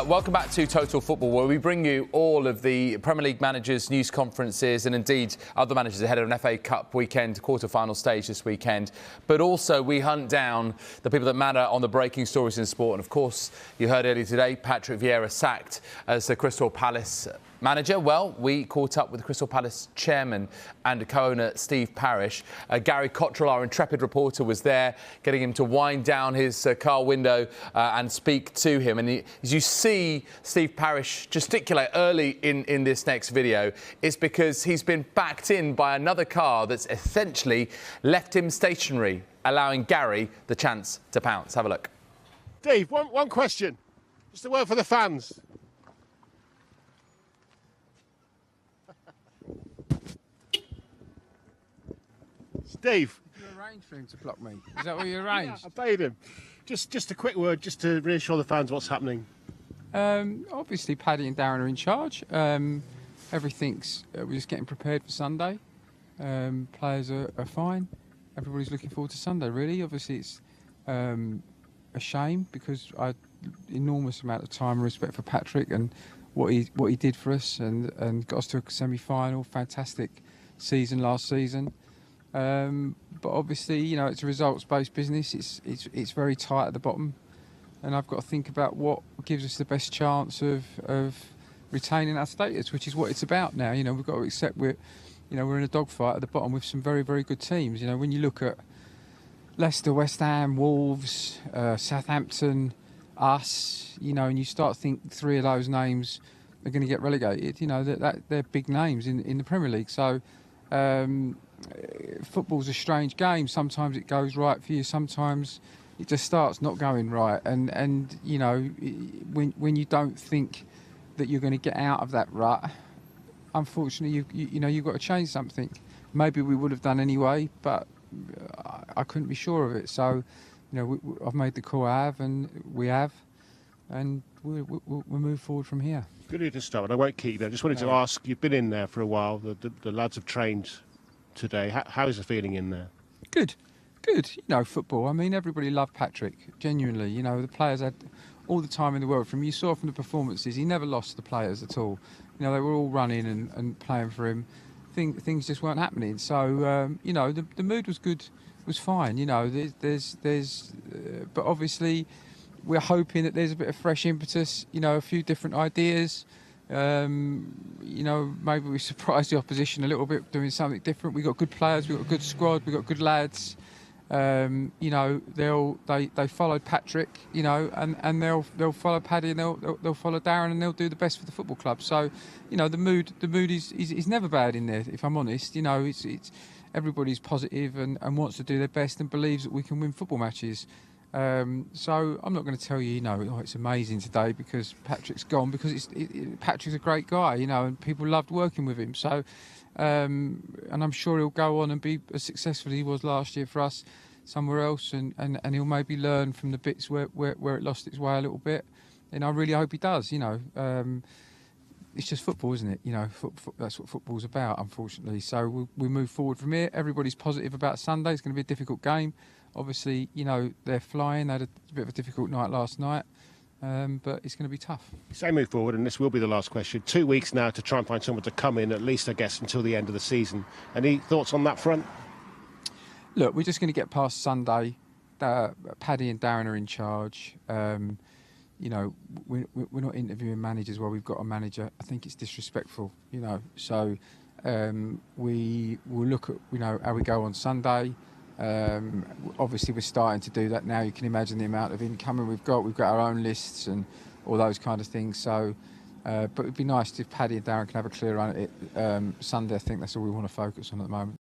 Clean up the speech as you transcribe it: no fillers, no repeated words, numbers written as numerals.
Welcome back to Total Football, where we bring you all of the Premier League managers' news conferences and indeed other managers ahead of an FA Cup weekend, quarter-final stage this weekend. But also we hunt down the people that matter on the breaking stories in sport. And of course, you heard earlier today, Patrick Vieira sacked as the Crystal Palace manager. Well, we caught up with the Crystal Palace chairman and co-owner Steve Parish. Gary Cotterill, our intrepid reporter, was there, getting him to wind down his car window and speak to him. And as you see Steve Parish gesticulate early in this next video, it's because he's been backed in by another car that's essentially left him stationary, allowing Gary the chance to pounce. Have a look. Steve, one question. Just a word for the fans. Steve. You arranged for him to block me. Is that what you arranged? Yeah, I paid him. Just a quick word, just to reassure the fans what's happening. Obviously, Paddy and Darren are in charge. Everything's we're just getting prepared for Sunday. Players are fine. Everybody's looking forward to Sunday. Really, obviously, it's a shame because I enormous amount of time and respect for Patrick and what he did for us and got us to a semi-final. Fantastic season last season. But obviously, you know, it's a results-based business. It's very tight at the bottom, and I've got to think about what gives us the best chance of retaining our status, which is what it's about now. You know, we've got to accept we're in a dogfight at the bottom with some very, very good teams. You know, when you look at Leicester, West Ham, Wolves, Southampton, us, you know, and you start to think three of those names are going to get relegated. You know, that they're big names in the Premier League. So. Football's a strange game. Sometimes it goes right for you, sometimes it just starts not going right, and you know, when you don't think that you're going to get out of that rut, unfortunately you've got to change something. Maybe we would have done anyway, but I couldn't be sure of it. So, you know, I've made the call we have, and we'll move forward from here. Good of you to start. I won't keep you there. I just wanted to ask, you've been in there for a while, the lads have trained today. How is the feeling in there? Good. You know, football. I mean, everybody loved Patrick, genuinely. You know, the players had all the time in the world. You saw from the performances, he never lost the players at all. You know, they were all running and playing for him. Things just weren't happening. So, you know, the mood was good, was fine. You know, but obviously we're hoping that there's a bit of fresh impetus, you know, a few different ideas. You know, maybe we surprised the opposition a little bit doing something different. We've got good players, we've got a good squad, we've got good lads. You know, they followed Patrick, you know, and they'll follow Paddy and they'll follow Darren and they'll do the best for the football club. So, you know, the mood is never bad in there, if I'm honest. You know, it's everybody's positive and wants to do their best and believes that we can win football matches. So I'm not going to tell you, you know, it's amazing today because Patrick's gone, because Patrick's a great guy, you know, and people loved working with him. So, and I'm sure he'll go on and be as successful as he was last year for us somewhere else, and he'll maybe learn from the bits where it lost its way a little bit. And I really hope he does, you know. It's just football, isn't it? You know, that's what football's about, unfortunately. So we move forward from here. Everybody's positive about Sunday. It's going to be a difficult game. Obviously, you know, they're flying. They had a bit of a difficult night last night, but it's going to be tough. Say move forward, and this will be the last question. 2 weeks now to try and find someone to come in, at least, I guess, until the end of the season. Any thoughts on that front? Look, we're just going to get past Sunday. Paddy and Darren are in charge. You know, we're not interviewing managers while we've got a manager. I think it's disrespectful, you know. So we will look at, you know, how we go on Sunday. Obviously, we're starting to do that now. You can imagine the amount of incoming we've got. We've got our own lists and all those kind of things. So, but it'd be nice if Paddy and Darren can have a clear run at it Sunday. I think that's all we want to focus on at the moment.